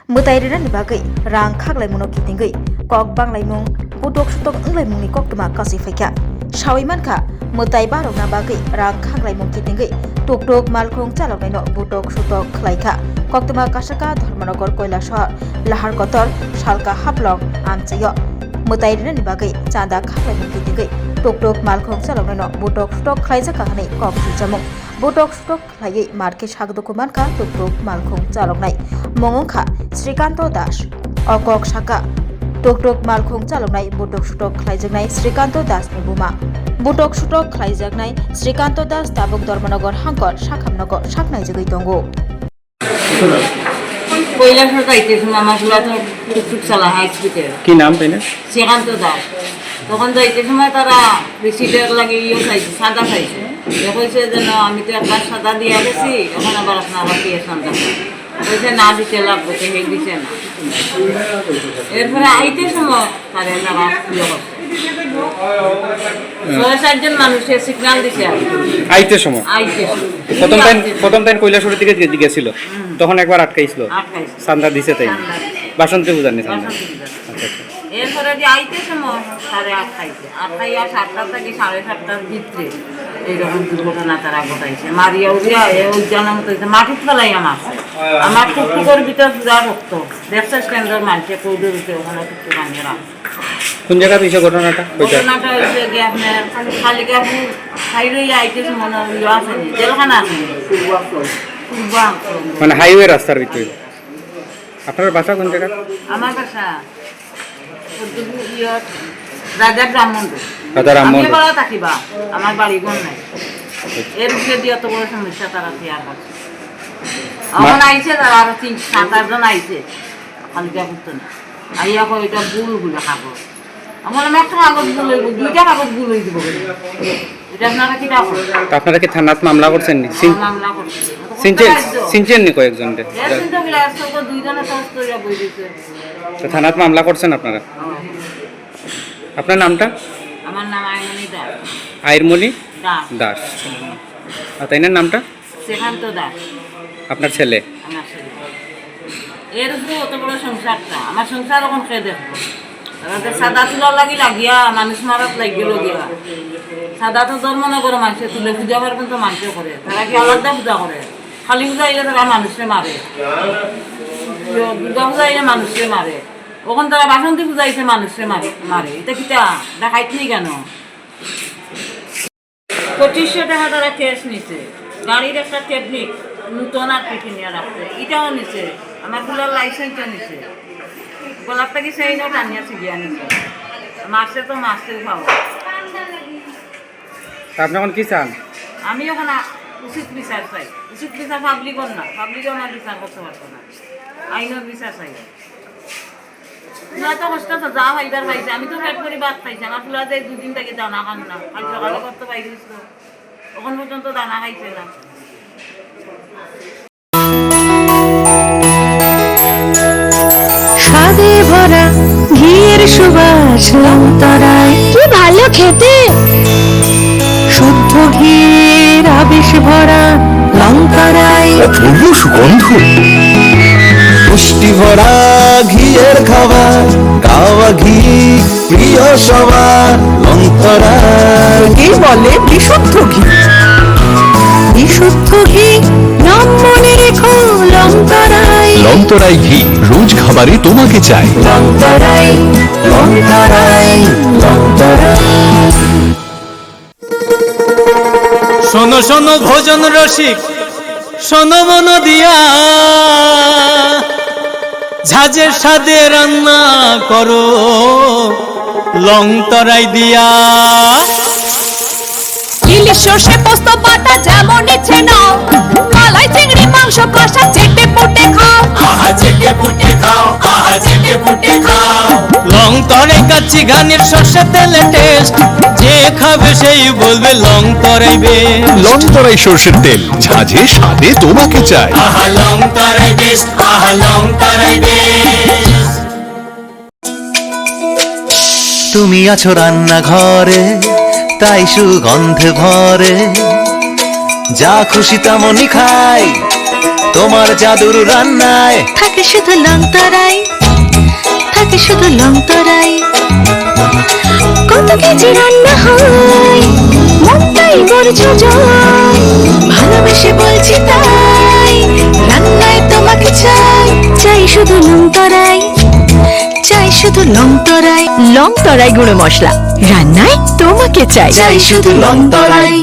Mutairani bagai rang khaglai muno kitingai kok banglai mung butok sutok englai mungni kok tuma kasi faikya shawi mankha mutai barokna bagai rang khaglai mung kitingai tuktuk malkhung chaloknai no butok sutok khlaikha kok tuma kasaka Dhormanogor koila shahar lahar kotor salka haplong amchayo Mutairani bagai chada khaglai mung kitingai tuktuk malkhung chaloknai no butok sutok khlaijaka hanai kok jamung butok sutok khlaiye marke sagdoko mankha tuktuk malkhung chaloknai mongongkha Srikanto Das okok saka tuktuk malkhung chaloknai butok sutok khlaijaknai Srikanto Das ni buma butok sutok khlaijaknai Srikanto Das tabuk Dhormanogor hangkor sakhamnogor saknai jagoi tongo পয়লা সরকারিতে আমার পুরা তো টুকটুক চালা high স্পিডে কি নাম তাই না শ্রীকান্ত দাস তখন যাইতে সময় তারা রিসিটের লাগে চাইছে সাদা চাইছে কইছে যেন আমি তো একবার সাদা দিয়ে গেছি এখন আবার আপনার আবার দিয়ে সাদা কইছে না দিতে লাগবে তো হেই দিছে না এরপরে আইতে সময় তারা তারা ইয়ে করছে ৬-৭ জন মানুষের সিগন্যাল দিছে আইতে সময় প্রথম টাইম কৈলাসহরের দিকে গেছিল তখন একবার আটকাইছিল সান্দা দিছে তাই বাসন্তী পূজার নিছে আচ্ছা এরপরে যে আইতে সময় তারে আটকাইয়া ৭টা থেকে ৭:৩০টার ভিতরে এইরকম দুর্ঘটনা তারা ঘটাইছে মারিয়া উড়িয়া ওই জানার মতো মাটির ফেলাই আমার টুকটুকের ভিতর পুরা রক্ত ব্যবসা স্ট্যান্ডের মানুষে কৌদের ভিতরে ওখানে টুকটুক আনিয়ে কোন জায়গা হয়েছে ঘটনাটা হয়েছে কি আপনার খালিকাপুর হাইওয়ে আইতে মনে হয় আসেনি জেলখানা আসেনি মানে হাইওয়ে রাস্তার ভিতরে আপনার বাসা কোন জায়গা আমার বাসা রাজা ব্রাহ্মণ আমি বড় থাকিবা আমার বাড়ি ঘর নাই এর উপরে দিয়ে তো বড় সমস্যা তারা শেয়ার করছে আমার আইছে তারা আরো 7-8 জন আইছে খালিকাপুর তো না আইয়া কো এটা বুলগুলো খাবো আমার একটা কাগজ ভুল হইব দুইটা কাগজ ভুল হয়ে দিব এটা আপনারা কি রাখো আপনারা কি থানাত মামলা করছেন নি মামলা করছেন সিনচেন নি কয়েকজন রে সিনচেন গ্লাস তো দুইজনে টস কইরা বই দিছে তো থানাত মামলা করছেন আপনারা আপনার নামটা আমার নাম আইমনি দাস আইরমণি দাস আর তাইনার নামটা শ্রীকান্ত দাস আপনার ছেলে আমার ছেলে এর উপরে অত বড় সংসারটা আমার সংসার এখন খেয়ে দেখবো সাদা তুলার লাগিয়া মানুষ মারাত লাগিল গিয়া সাদা তো ধর্মনগর মানুষে তুলে পূজা করবেন তো মানুষে করে তারা কি আলাদা পূজা করে খালি পূজা আইলে তারা মানুষে মারে দুর্গা পূজা আইলে মানুষে মারে ওখান তারা বাসন্তী পূজা আইসে মানুষে মারে এটা কিটা দেখাইছি কেন 2500 টাকা তারা ক্যাশ নিছে গাড়ির একটা টেকনিক নূতন আর কি কিনে রাখছে এটাও নিছে আমার ফুলার লাইসেন্সও নিছে গোলাপটা কি সেই নোট আনিয়াছে গিয়া নিছে মাসে তো মাসেও খাবো আপনি এখন কি চান আমি ওখানে উচিত বিচার চাই উচিত বিচার পাবলিকর না পাবলিকও আমার বিচার করতে পারতো না আইনের বিচার চাই তো কষ্ট তো যা ভাইবার পাইছে আমি তো পেট করে বাদ পাইছি আমার ফুলা যে 2 দিন থেকে দানা খান না কাল সকালে করতে পাইছিস তো ওখান পর্যন্ত দানা খাইছে না স্বাদে ভরা ঘিয়ের সুবাস লংতরায় কি ভালো খেতে শুদ্ধ ঘিয়ের আবেশ ভরা লংতরায় অপূর্ব সুগন্ধ পুষ্টি ভরা ঘিয়ের খাবার গাওয়া ঘি প্রিয় সবার লংতরায় কি বলে বিশুদ্ধ ঘি বিশুদ্ধ ঘি নাম মনে রেখো লংতরায় লংতরাই ঘি রোজ খাবারে তোমাকে চাই লংতরায় লংতরায় লংতরায় শোনো শোনো ভোজন রসিক শোনো মন দিয়া ঝাঁঝের স্বাদে রান্না করো লংতরাই দিয়া ইলিশ সর্ষে পোস্ত বাটা যেমন ইচ্ছে নাও মালাই চিংড়ি মাংস কষা চেটে পুটে খাও আহা চেটে পুটে খাও আহা চেটে পুটে খাও লংতরাই কাচ্চি ঘানির সর্ষে তেলে টেস্ট যে খাবে সেই বলবে লংতরাই বেশ লংতরাই সরষের তেল ঝাঁঝে স্বাদে তোমাকে চাই আহা লংতরাই বেশ আহা লংতরাই বেশ তুমি আছো রান্নাঘরে তাই সুগন্ধে ভরে যা খুশি তেমনই খাই তোমার জাদুর রান্নায় থাকে শুধু লং তরাই, থাকে শুধু লং তরাই। কত কেজি রান্না হয়, মনটাই করছো জয়। ভালোবেসে বলছি তাই, রান্নায় তোমাকে চাই, চাই শুধু লং তরাই, চাই শুধু লং তরাই। লং তরাই গুঁড়ো মশলা, রান্নায় তোমাকে চাই, চাই শুধু লং তরাই।